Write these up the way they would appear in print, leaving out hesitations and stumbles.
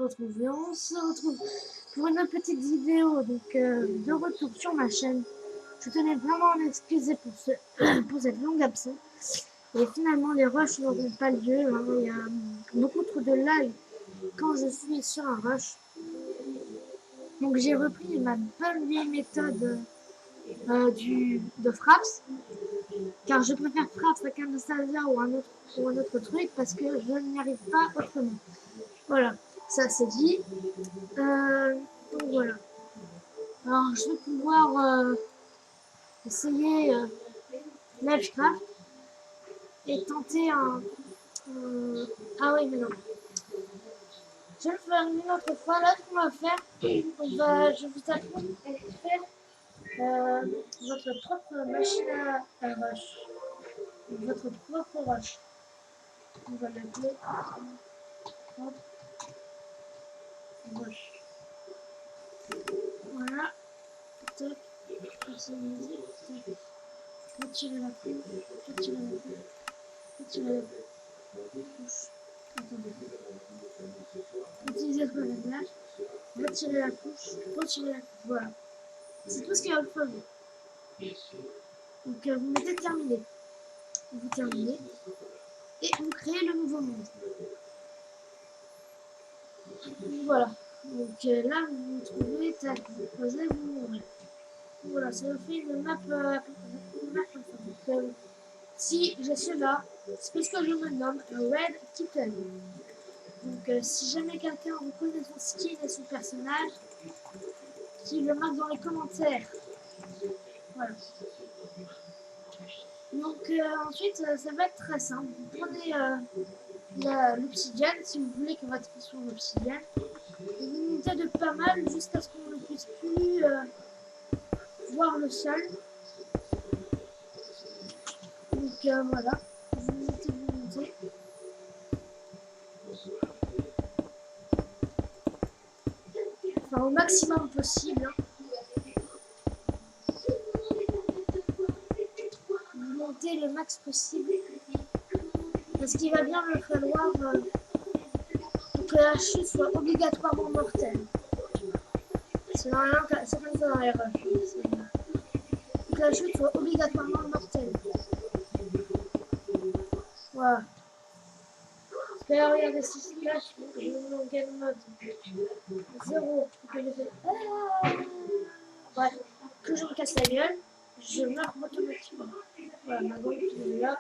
retrouve. Et on se retrouve pour une petite vidéo donc, de retour sur ma chaîne. Je tenais vraiment à m'excuser pour, pour cette longue absence. Et finalement, les rushs n'auront pas lieu. Hein. Il y a beaucoup trop de lag quand je suis sur un rush. Donc j'ai repris ma bonne vieille méthode de Fraps. Car je préfère Fraps à Camtasia ou un autre truc parce que je n'y arrive pas autrement. Voilà, ça c'est dit. Donc voilà. Alors je vais pouvoir essayer Livecraft et tenter un... ah oui, mais non. Je vais le faire une autre fois. Là, ce qu'on va faire, je vous apprends à faire votre propre machine à rush. Votre propre rush. On va l'appeler rush. Voilà. Tac. Personnaliser. Tac. Retirer la couche. Retirer la couche. Retirer la couche. Attendez. Utiliser le réglage. Retirer la couche. Retirer la couche. Voilà. C'est tout ce qu'il y a au fond. Donc vous mettez terminé. Vous terminez. Et vous créez le nouveau monde. Voilà. Donc là, vous vous trouvez, tac, vous posez, vous mourrez. Voilà, ça vous fait une map donc, si je suis là, c'est parce que je me nomme Red Kitten. Donc si jamais quelqu'un reconnaît son skin et son personnage, qu'il le marque dans les commentaires. Voilà. Donc ensuite, ça va être très simple. Vous prenez l'obsidienne, si vous voulez que votre mission soit l'obsidienne. Vous montez de pas mal jusqu'à ce qu'on ne puisse plus voir le sol. Donc voilà, vous montez. Enfin au maximum possible. Hein. Vous montez le max possible. Parce qu'il va bien me falloir que la chute soit obligatoirement mortelle. C'est comme ça dans les rushs. Que la chute soit obligatoirement mortelle. Voilà. Regardez si je lâche, je me mets en game mode 0. Que je fais. Bref, que je me casse la gueule, je meurs automatiquement. Voilà, ma gomme est là.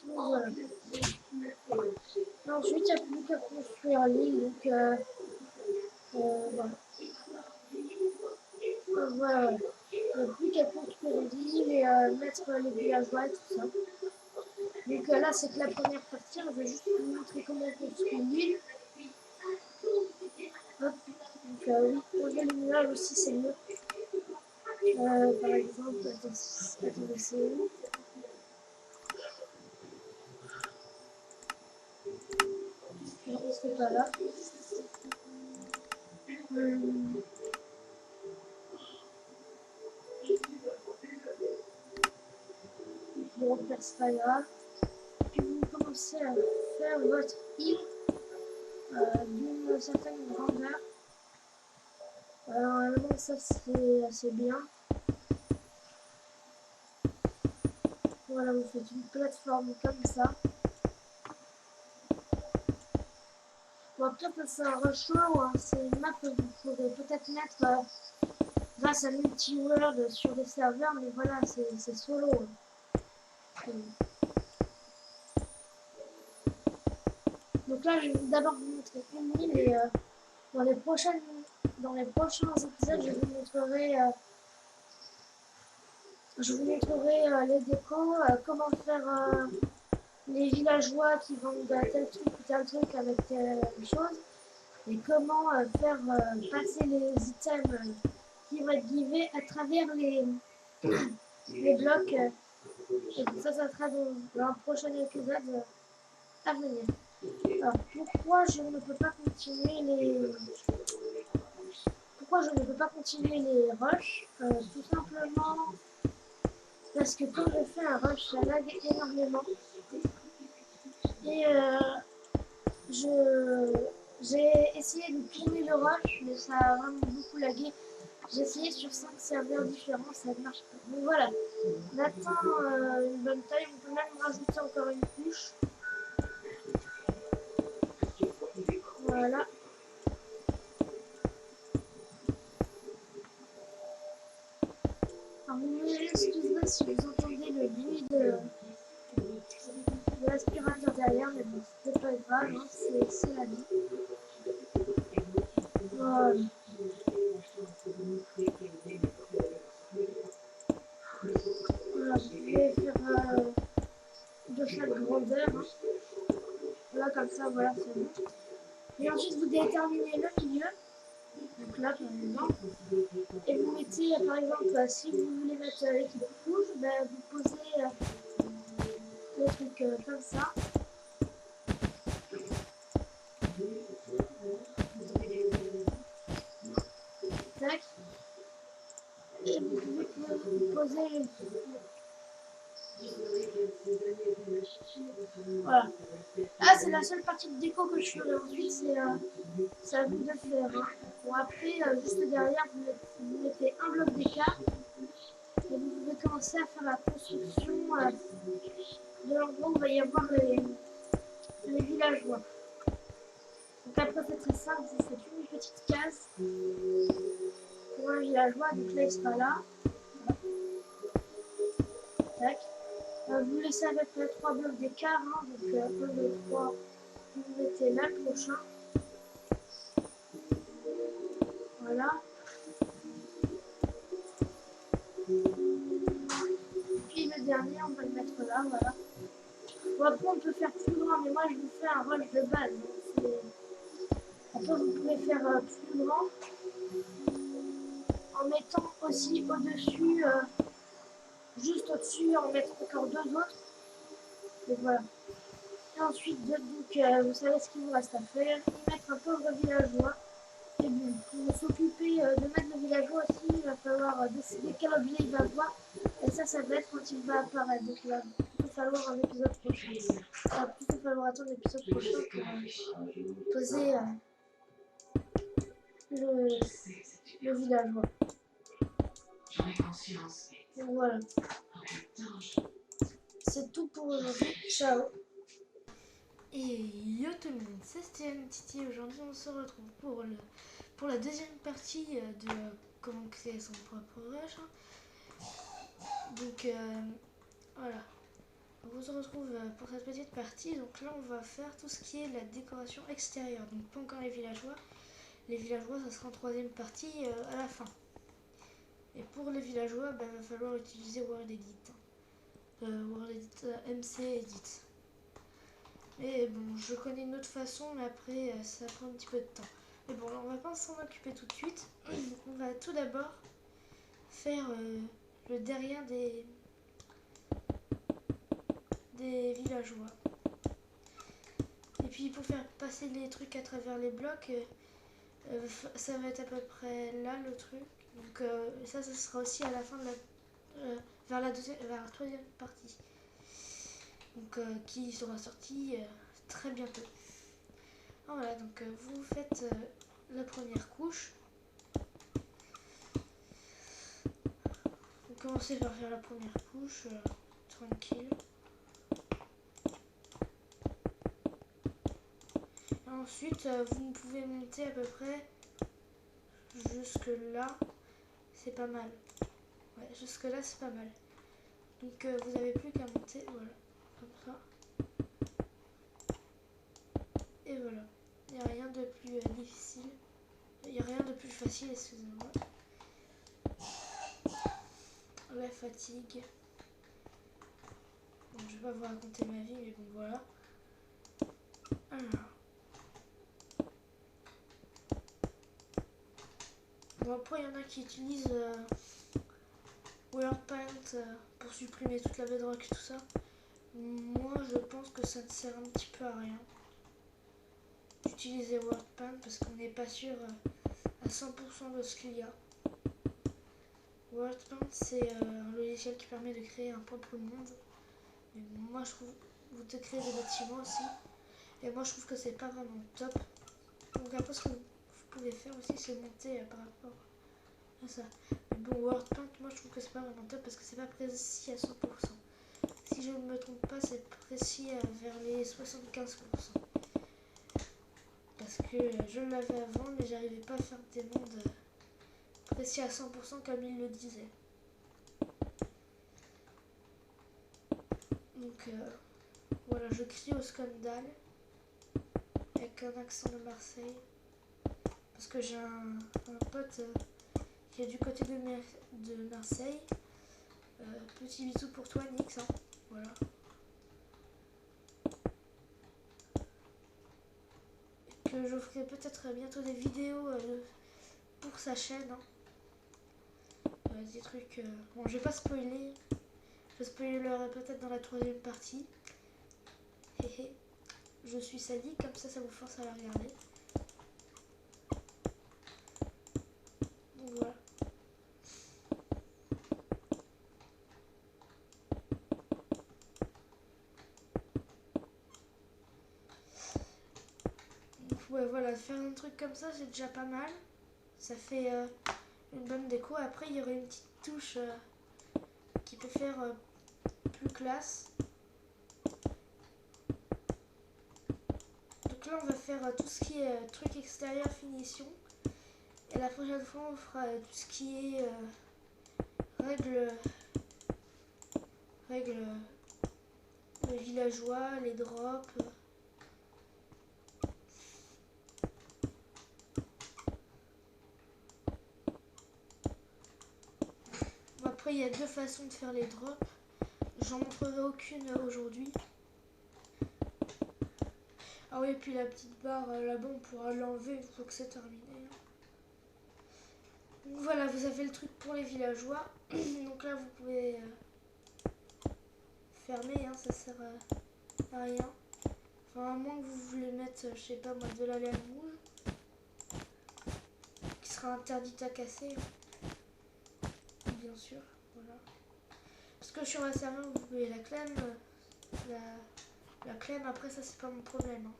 Donc voilà. Ensuite, il n'y a plus qu'à construire l'île, donc voilà. Voilà. Il n'y a plus qu'à construire l'île et mettre les villageois et tout ça. Donc là, c'est que la première partie, on va juste vous montrer comment on construit l'île. Hop. Donc oui, enlever les nuages aussi, c'est mieux. Par exemple, attendez, c'est où? Non, c'est pas là. Bon, c'est pas grave. Puis vous commencez à faire votre île d'une certaine grandeur. Normalement, ça c'est assez bien. Voilà, vous faites une plateforme comme ça. Bon, peut-être que c'est un rush ou hein, c'est une map que vous pourrez peut-être mettre grâce à multi-world sur des serveurs, mais voilà, c'est solo. Hein. Donc là, je vais d'abord vous montrer une île et dans les prochains épisodes, je vous montrerai les décos, comment faire les villageois qui vendent tel truc ou tel truc avec telle chose, et comment faire passer les items qui vont être givés à travers les blocs. Et ça sera dans un prochain épisode à venir. Alors, pourquoi je ne peux pas continuer les rushs? Tout simplement parce que quand je fais un rush, ça lag énormément. Et j'ai essayé de tourner le rush, mais ça a vraiment beaucoup lagué. J'ai essayé sur 5 serveurs différents, ça ne marche pas. Donc voilà, on atteint une bonne taille, on peut même rajouter encore une couche. Voilà. Alors vous m'excuserez si vous entendez le bruit de l'aspirateur derrière, mais bon, c'est pas grave, hein, c'est la vie. Voilà. Voilà, vous pouvez faire de chaque grandeur. Hein. Là, comme ça, voilà, c'est bon. Et ensuite, vous déterminez le milieu. Donc là, par exemple. Et vous mettez, par exemple, si vous voulez mettre l'équipe rouge, ben, vous posez le truc comme ça. Tac. Et vous pouvez poser. Voilà. Ah, c'est la seule partie de déco que je ferai ensuite, c'est à vous de faire. Hein. Bon, après, juste derrière, vous mettez un bloc d'écart et vous pouvez commencer à faire la construction de l'endroit où il va y avoir les villageois. Donc après, c'est très simple, vous faites une petite case pour un villageois, donc là, il sera là. Tac. Vous laissez avec les 3 blocs d'écart, hein, donc 1, 2, 3, vous mettez là le prochain. Voilà. Puis le dernier, on va le mettre là, voilà. Bon, après, on peut faire plus grand, mais moi, je vous fais un rush de base. Après, vous pouvez faire plus grand en mettant aussi au-dessus, juste au-dessus, en mettre encore 2 autres. Et voilà. Et ensuite, donc, vous savez ce qu'il vous reste à faire. Y mettre un pauvre villageois. Et bon, pour s'occuper de mettre le villageois aussi, il va falloir décider quel objet il va avoir. Et ça va être quand il va apparaître. Donc là, il va falloir un épisode prochain. Enfin, il va falloir attendre l'épisode prochain pour poser le villageois. Donc voilà. C'est tout pour aujourd'hui. Ciao. Et yo tout le monde, c'est Stéphane Titi. Aujourd'hui on se retrouve pour la deuxième partie de comment créer son propre rush. Donc voilà, on se retrouve pour cette petite partie. Donc là on va faire tout ce qui est la décoration extérieure. Donc pas encore les villageois. Les villageois ça sera en troisième partie à la fin. Et pour les villageois, il va falloir utiliser WorldEdit. WorldEdit MC Edit. Et bon, je connais une autre façon, mais après, ça prend un petit peu de temps. Mais bon, on va pas s'en occuper tout de suite. On va tout d'abord faire le derrière des villageois. Et puis, pour faire passer les trucs à travers les blocs, ça va être à peu près là le truc. Donc, ça sera aussi à la fin de vers la troisième partie. Donc, qui sera sortie très bientôt. Voilà, donc vous faites la première couche. Vous commencez par faire la première couche, tranquille. Et ensuite, vous pouvez monter à peu près jusque là. C'est pas mal. Ouais, jusque là, c'est pas mal. Donc vous n'avez plus qu'à monter, voilà, comme ça. Et voilà. Il n'y a rien de plus difficile. Il n'y a rien de plus facile, excusez-moi. La fatigue. Bon, je vais pas vous raconter ma vie, mais bon, voilà. Alors. Bon, après, il y en a qui utilisent WordPaint pour supprimer toute la bedrock et tout ça. Moi, je pense que ça ne sert un petit peu à rien d'utiliser WordPaint parce qu'on n'est pas sûr à 100% de ce qu'il y a. WordPaint, c'est un logiciel qui permet de créer un propre monde. Mais moi, je trouve vous de créer des bâtiments aussi. Et moi je trouve que c'est pas vraiment top. Donc après ce que vous pouvez faire aussi c'est monter par rapport à ça. Mais bon, WordPaint, moi je trouve que c'est pas vraiment top parce que c'est pas précis à 100%. Si je ne me trompe pas, c'est précis vers les 75%. Parce que je l'avais avant mais j'arrivais pas à faire des mondes précis à 100% comme il le disait. Donc voilà, je crie au scandale avec un accent de Marseille. Parce que j'ai un pote qui est du côté de Marseille. Petit bisou pour toi, Nix. Hein. Voilà. Et que je ferai peut-être bientôt des vidéos pour sa chaîne. Hein. Des trucs. Bon, je vais pas spoiler. Je spoilerai peut-être dans la 3e partie. Hé je suis sadique, comme ça vous force à la regarder. Donc voilà. Donc ouais, voilà, faire un truc comme ça, c'est déjà pas mal. Ça fait une bonne déco. Après, il y aurait une petite touche qui peut faire plus classe. Donc là, on va faire tout ce qui est truc extérieur, finition. Et la prochaine fois, on fera tout ce qui est règles les villageois, les drops. Bon, après, il y a 2 façons de faire les drops. J'en montrerai aucune aujourd'hui. Ah oui, et puis la petite barre là-bas, on pourra l'enlever une fois que c'est terminé. Donc voilà, vous avez le truc pour les villageois. Donc là, vous pouvez fermer, hein, ça sert à rien. Enfin, à moins que vous voulez mettre, je sais pas moi, de la laine rouge, qui sera interdite à casser, hein. Bien sûr, voilà. Parce que sur la serveur, vous pouvez la clem, la clem, après ça, c'est pas mon problème, hein.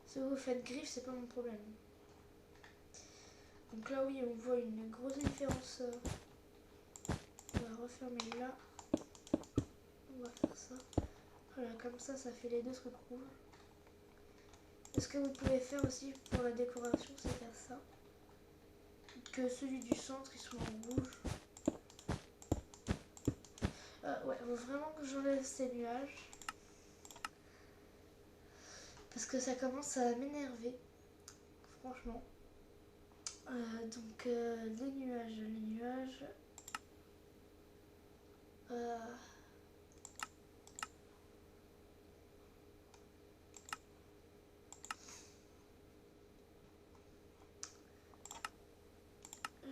Si vous faites griffe, c'est pas mon problème. Donc là, oui, on voit une grosse différence. On va refermer là. On va faire ça. Voilà, comme ça fait les 2 trucs rouges. Et ce que vous pouvez faire aussi pour la décoration, c'est faire ça. Que celui du centre, il soit en rouge. Ouais, faut vraiment que j'enlève ces nuages. Parce que ça commence à m'énerver. Franchement. Donc, les nuages.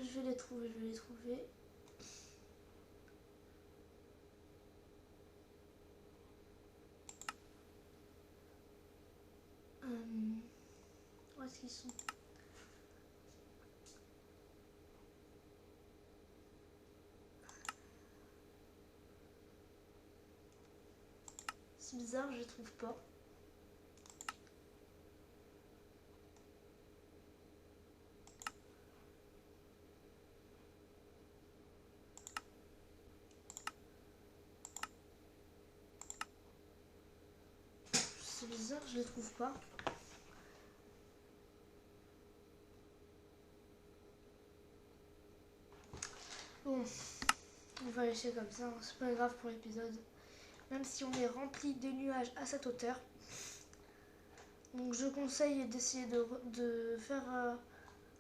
Je vais les trouver. Où est-ce qu'ils sont? C'est bizarre, je les trouve pas. C'est bizarre, je les trouve pas. Bon, on va laisser comme ça, hein. C'est pas grave pour l'épisode. Même si on est rempli de nuages à cette hauteur. Donc je conseille d'essayer de faire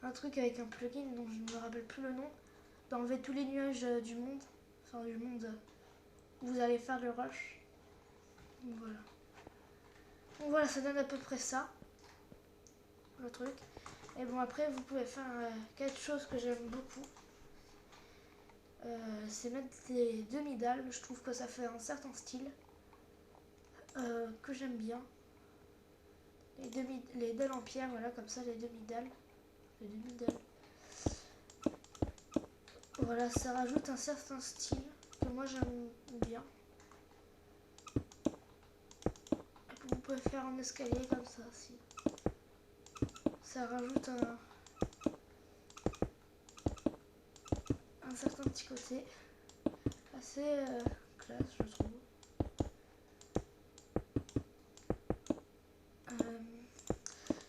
un truc avec un plugin dont je ne me rappelle plus le nom. D'enlever tous les nuages du monde. Enfin du monde où vous allez faire le rush. Donc voilà. Donc voilà, ça donne à peu près ça. Le truc. Et bon après vous pouvez faire quelque chose que j'aime beaucoup. C'est mettre des demi-dalles. Je trouve que ça fait un certain style. Que j'aime bien. Les dalles en pierre, voilà, comme ça, les demi-dalles. Voilà, ça rajoute un certain style que moi j'aime bien. faire un escalier comme ça aussi. Ça rajoute un certain petit côté assez classe, je trouve.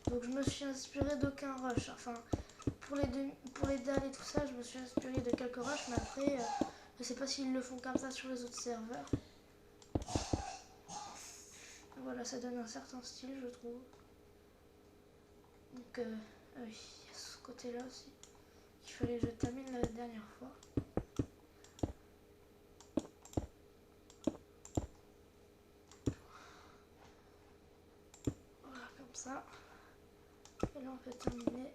Donc je me suis inspirée d'aucun rush. Enfin, pour les dalles et tout ça, je me suis inspirée de quelques rushs, mais après, je sais pas s'ils le font comme ça sur les autres serveurs. Voilà, ça donne un certain style, je trouve. Donc, oui, il y a ce côté-là aussi qu'il fallait que je termine la dernière fois. Voilà, comme ça. Et là, on peut terminer.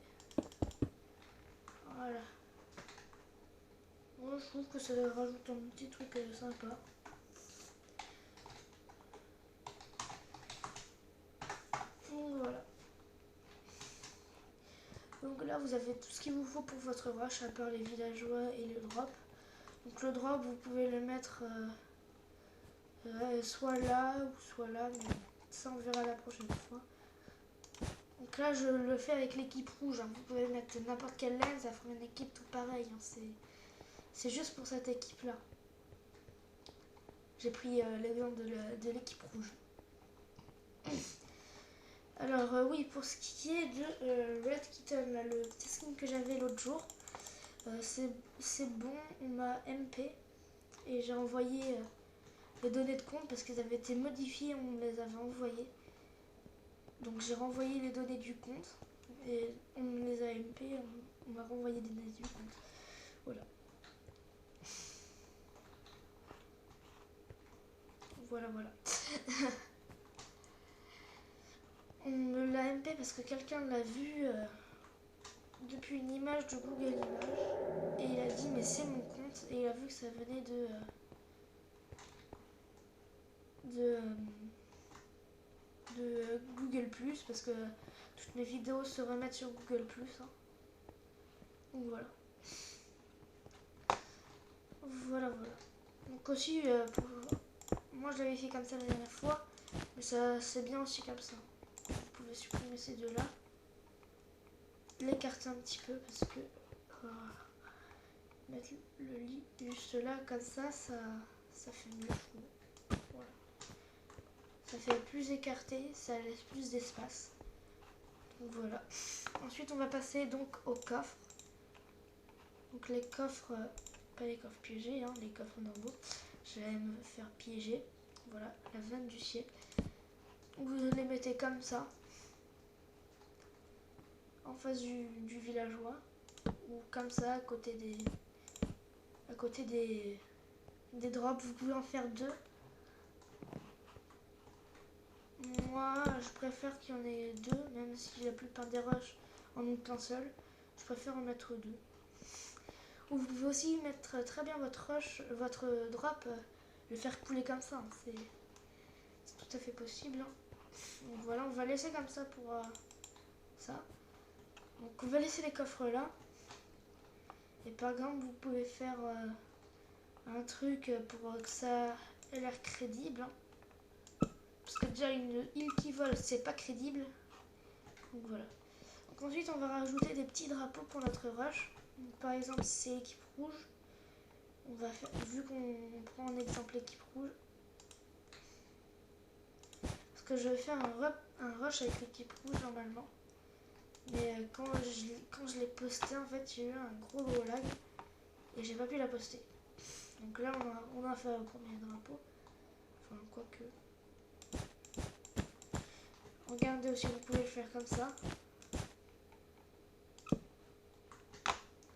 Voilà. Moi, je trouve que ça rajoute un petit truc sympa. Donc, voilà. Donc là, vous avez tout ce qu'il vous faut pour votre rush, à part les villageois et le drop. Donc le drop, vous pouvez le mettre soit là ou soit là, mais ça on verra la prochaine fois. Donc là, je le fais avec l'équipe rouge. Hein. Vous pouvez mettre n'importe quelle laine, ça fera une équipe tout pareil. Hein. C'est juste pour cette équipe-là. J'ai pris l'exemple de l'équipe rouge. Alors oui, pour ce qui est de Red Kitten, là, le petit skin que j'avais l'autre jour, c'est bon, on m'a MP et j'ai envoyé les données de compte parce qu'elles avaient été modifiées, on me les avait envoyées. Donc j'ai renvoyé les données du compte et on me les a MP, on m'a renvoyé des données du compte. Voilà. Voilà. On me l'a MP parce que quelqu'un l'a vu depuis une image de Google Images et il a dit mais c'est mon compte et il a vu que ça venait de Google Plus parce que toutes mes vidéos se remettent sur Google Plus. Hein. Donc voilà. Voilà. Donc aussi, moi je l'avais fait comme ça la dernière fois, mais ça c'est bien aussi comme ça. Vous pouvez supprimer ces deux-là, l'écarter un petit peu parce que mettre le lit juste là comme ça fait mieux. Voilà. Ça fait plus écarté, ça laisse plus d'espace. Donc voilà. Ensuite on va passer donc aux coffres. Donc les coffres, pas les coffres piégés, hein, les coffres normaux. Je vais me faire piéger. Voilà, la vanne du siècle. Vous les mettez comme ça, en face du villageois, ou comme ça à côté des drops. Vous pouvez en faire deux. Moi, je préfère qu'il y en ait deux, même si la plupart des rushs en ont qu'un seul. Je préfère en mettre deux. Ou vous pouvez aussi mettre très bien votre drop, le faire couler comme ça. Hein. C'est tout à fait possible. Hein. Donc voilà, on va laisser comme ça pour ça. Donc on va laisser les coffres là. Et par exemple, vous pouvez faire un truc pour que ça ait l'air crédible. Hein. Parce que déjà une île qui vole, c'est pas crédible. Donc voilà. Donc ensuite, on va rajouter des petits drapeaux pour notre rush. Donc, par exemple, si c'est l'équipe rouge, on va faire, vu qu'on prend en exemple l'équipe rouge, parce que je vais faire un rush avec l'équipe rouge normalement. Mais quand je l'ai posté, en fait, j'ai eu un gros lag et j'ai pas pu la poster. Donc là, on a fait un premier drapeau. Enfin, quoique. Regardez aussi, vous pouvez le faire comme ça.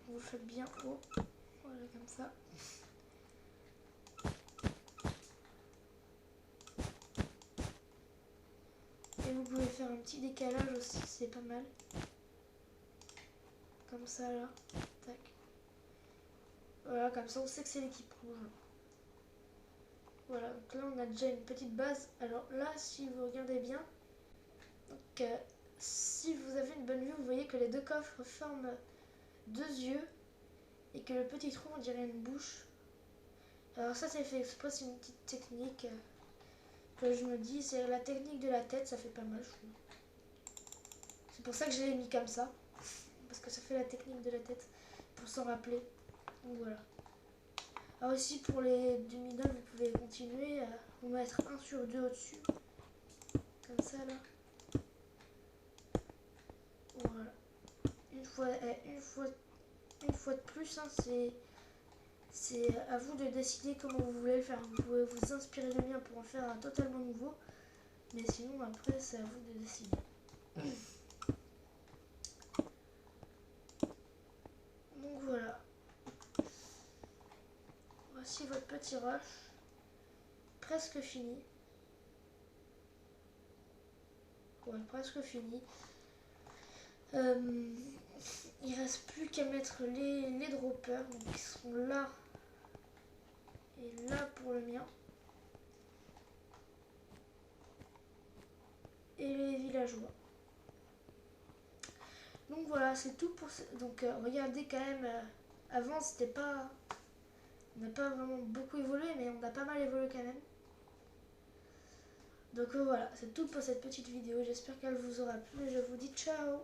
Vous le faites bien haut. Voilà, comme ça. Et vous pouvez faire un petit décalage aussi, c'est pas mal. Comme ça, là. Tac. Voilà, comme ça, on sait que c'est l'équipe rouge. Voilà, donc là, on a déjà une petite base. Alors là, si vous regardez bien, donc, si vous avez une bonne vue, vous voyez que les deux coffres forment deux yeux et que le petit trou, on dirait une bouche. Alors ça, c'est fait exprès, c'est une petite technique que je me dis, c'est la technique de la tête, ça fait pas mal, je trouve. C'est pour ça que je l'ai mis comme ça. Parce que ça fait la technique de la tête, pour s'en rappeler. Donc voilà. Alors aussi pour les demi-dolls, vous pouvez continuer à vous mettre 1 sur 2 au-dessus. Comme ça là. Voilà. Une fois de plus, hein, c'est à vous de décider comment vous voulez le faire. Vous pouvez vous inspirer de mien pour en faire un totalement nouveau. Mais sinon après c'est à vous de décider. Donc voilà. Voici votre petit rush. Presque fini. Ouais, presque fini. Il reste plus qu'à mettre les droppers, donc ils seront là et là pour le mien. Et les villageois. Donc voilà, c'est tout pour donc regardez quand même, avant c'était pas, on n'a pas vraiment beaucoup évolué, mais on a pas mal évolué quand même. Donc voilà, c'est tout pour cette petite vidéo, j'espère qu'elle vous aura plu, je vous dis ciao.